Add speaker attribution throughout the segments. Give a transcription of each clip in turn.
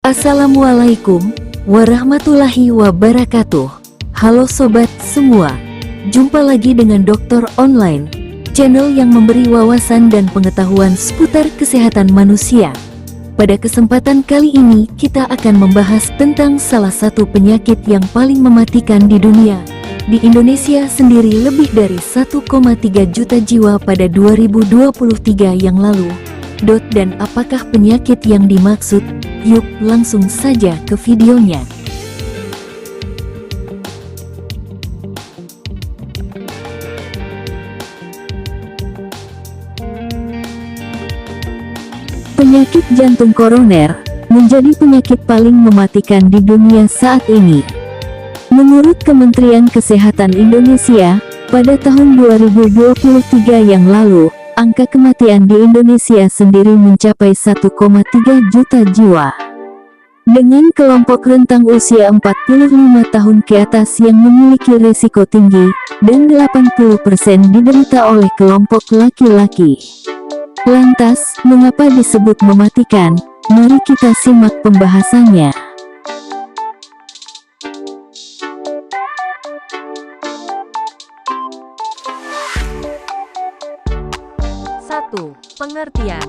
Speaker 1: Assalamualaikum warahmatullahi wabarakatuh. Halo sobat semua, jumpa lagi dengan Dokter Online, channel yang memberi wawasan dan pengetahuan seputar kesehatan manusia. Pada kesempatan kali ini kita akan membahas tentang salah satu penyakit yang paling mematikan di dunia. Di Indonesia sendiri lebih dari 1,3 juta jiwa pada 2023 yang lalu. Dan apakah penyakit yang dimaksud? Yuk langsung saja ke videonya. Penyakit jantung koroner menjadi penyakit paling mematikan di dunia saat ini. Menurut Kementerian Kesehatan Indonesia, pada tahun 2023 yang lalu, angka kematian di Indonesia sendiri mencapai 1,3 juta jiwa. Dengan kelompok rentang usia 45 tahun ke atas yang memiliki risiko tinggi, dan 80% diderita oleh kelompok laki-laki. Lantas, mengapa disebut mematikan? Mari kita simak pembahasannya.
Speaker 2: 1. Pengertian.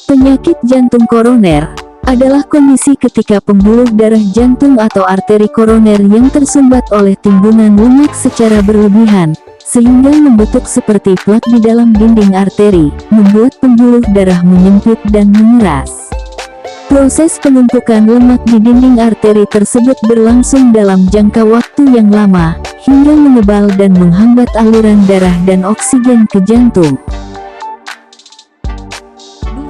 Speaker 1: Penyakit jantung koroner adalah kondisi ketika pembuluh darah jantung atau arteri koroner yang tersumbat oleh timbunan lemak secara berlebihan, sehingga membentuk seperti plak di dalam dinding arteri, membuat pembuluh darah menyempit dan mengeras. Proses penumpukan lemak di dinding arteri tersebut berlangsung dalam jangka waktu yang lama, hingga menebal dan menghambat aliran darah dan oksigen ke jantung.
Speaker 2: 2.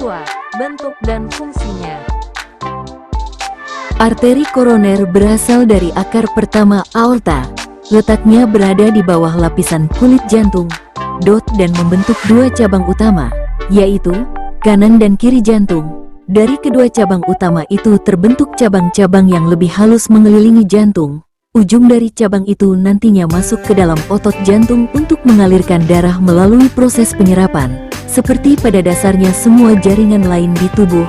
Speaker 2: Bentuk dan fungsinya.
Speaker 1: Arteri koroner berasal dari akar pertama aorta. Letaknya berada di bawah lapisan kulit jantung, dan membentuk dua cabang utama, yaitu kanan dan kiri jantung. Dari kedua cabang utama itu terbentuk cabang-cabang yang lebih halus mengelilingi jantung. Ujung dari cabang itu nantinya masuk ke dalam otot jantung untuk mengalirkan darah melalui proses penyerapan. Seperti pada dasarnya semua jaringan lain di tubuh,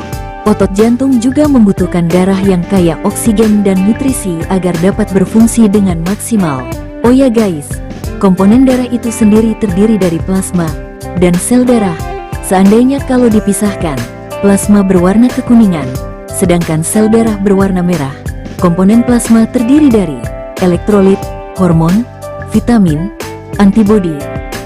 Speaker 1: otot jantung juga membutuhkan darah yang kaya oksigen dan nutrisi agar dapat berfungsi dengan maksimal. Oh ya guys, komponen darah itu sendiri terdiri dari plasma dan sel darah. Seandainya kalau dipisahkan, plasma berwarna kekuningan, sedangkan sel darah berwarna merah. Komponen plasma terdiri dari elektrolit, hormon, vitamin, antibodi,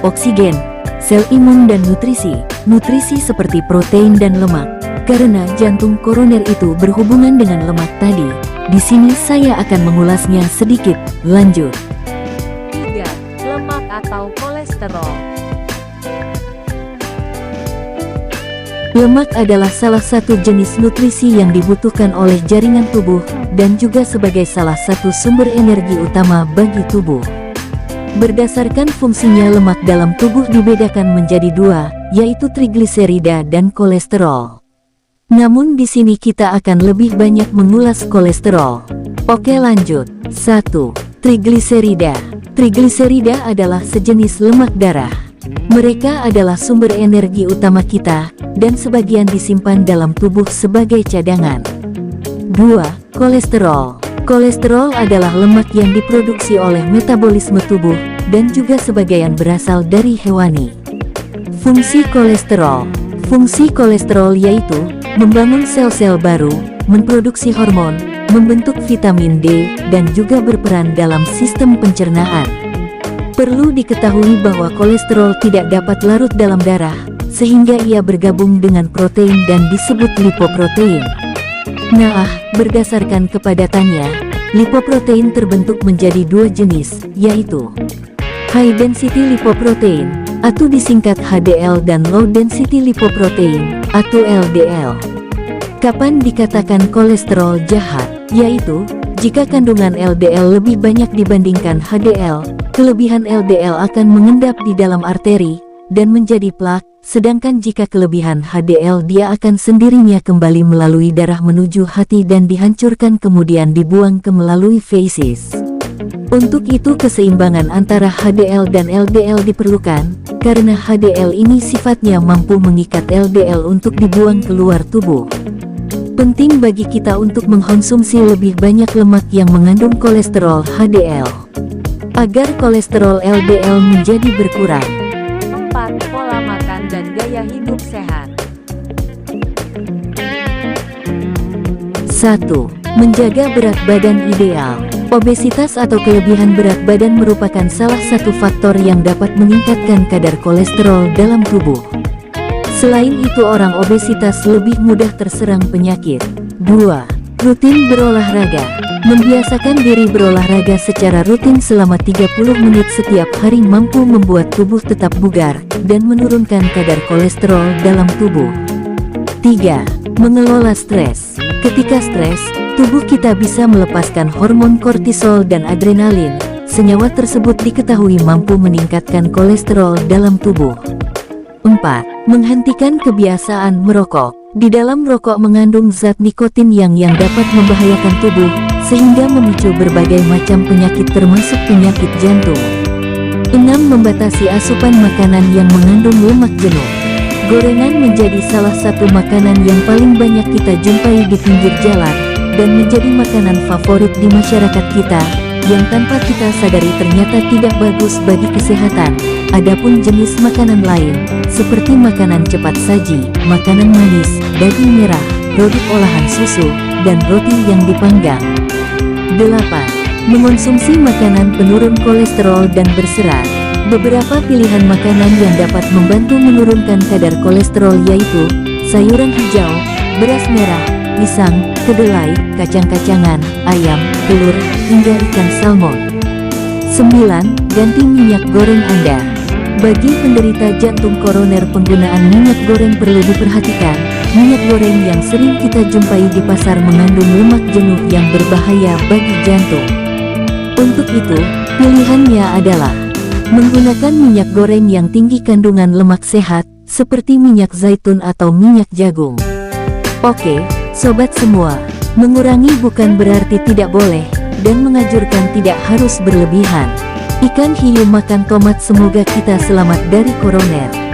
Speaker 1: oksigen, sel imun dan nutrisi. Nutrisi seperti protein dan lemak. Karena jantung koroner itu berhubungan dengan lemak tadi, di sini saya akan mengulasnya sedikit. Lanjut.
Speaker 2: 3. Lemak atau kolesterol.
Speaker 1: Lemak adalah salah satu jenis nutrisi yang dibutuhkan oleh jaringan tubuh, dan juga sebagai salah satu sumber energi utama bagi tubuh. Berdasarkan fungsinya, lemak dalam tubuh dibedakan menjadi dua, yaitu trigliserida dan kolesterol. Namun di sini kita akan lebih banyak mengulas kolesterol. Oke lanjut. 1. Trigliserida. Trigliserida adalah sejenis lemak darah. Mereka adalah sumber energi utama kita, dan sebagian disimpan dalam tubuh sebagai cadangan. 2. Kolesterol. Kolesterol adalah lemak yang diproduksi oleh metabolisme tubuh, dan juga sebagian berasal dari hewani. Fungsi kolesterol. Fungsi kolesterol yaitu membangun sel-sel baru, memproduksi hormon, membentuk vitamin D, dan juga berperan dalam sistem pencernaan. Perlu diketahui bahwa kolesterol tidak dapat larut dalam darah, sehingga ia bergabung dengan protein dan disebut lipoprotein. Nah, berdasarkan kepadatannya, lipoprotein terbentuk menjadi dua jenis, yaitu high density lipoprotein, atau disingkat HDL, dan low density lipoprotein, atau LDL. Kapan dikatakan kolesterol jahat? Yaitu, jika kandungan LDL lebih banyak dibandingkan HDL, kelebihan LDL akan mengendap di dalam arteri, dan menjadi plak, sedangkan jika kelebihan HDL dia akan sendirinya kembali melalui darah menuju hati dan dihancurkan kemudian dibuang ke melalui fesis. Untuk itu keseimbangan antara HDL dan LDL diperlukan, karena HDL ini sifatnya mampu mengikat LDL untuk dibuang keluar tubuh. Penting bagi kita untuk mengkonsumsi lebih banyak lemak yang mengandung kolesterol HDL, agar kolesterol LDL menjadi berkurang.
Speaker 2: 4. Pola makan dan gaya hidup sehat.
Speaker 1: 1. Menjaga berat badan ideal. Obesitas atau kelebihan berat badan merupakan salah satu faktor yang dapat meningkatkan kadar kolesterol dalam tubuh. Selain itu, orang obesitas lebih mudah terserang penyakit. 2. Rutin berolahraga. Membiasakan diri berolahraga secara rutin selama 30 menit setiap hari mampu membuat tubuh tetap bugar dan menurunkan kadar kolesterol dalam tubuh. 3. Mengelola stres. Ketika stres, tubuh kita bisa melepaskan hormon kortisol dan adrenalin. Senyawa tersebut diketahui mampu meningkatkan kolesterol dalam tubuh. 4. Menghentikan kebiasaan merokok. Di dalam rokok mengandung zat nikotin yang dapat membahayakan tubuh, sehingga memicu berbagai macam penyakit termasuk penyakit jantung. 6. Membatasi asupan makanan yang mengandung lemak jenuh. Gorengan menjadi salah satu makanan yang paling banyak kita jumpai di pinggir jalan, dan menjadi makanan favorit di masyarakat kita, yang tanpa kita sadari ternyata tidak bagus bagi kesehatan. Adapun jenis makanan lain, seperti makanan cepat saji, makanan manis, daging merah, produk olahan susu, dan roti yang dipanggang. 8. Mengonsumsi makanan penurun kolesterol dan berserat. Beberapa pilihan makanan yang dapat membantu menurunkan kadar kolesterol yaitu sayuran hijau, beras merah, pisang, kedelai, kacang-kacangan, ayam, telur, hingga ikan salmon. 9. Ganti minyak goreng Anda. Bagi penderita jantung koroner, penggunaan minyak goreng perlu diperhatikan. Minyak goreng yang sering kita jumpai di pasar mengandung lemak jenuh yang berbahaya bagi jantung. Untuk itu, pilihannya adalah menggunakan minyak goreng yang tinggi kandungan lemak sehat, seperti minyak zaitun atau minyak jagung. Oke, sobat semua, mengurangi bukan berarti tidak boleh, dan mengajurkan tidak harus berlebihan. Ikan hiu makan tomat, semoga kita selamat dari koroner.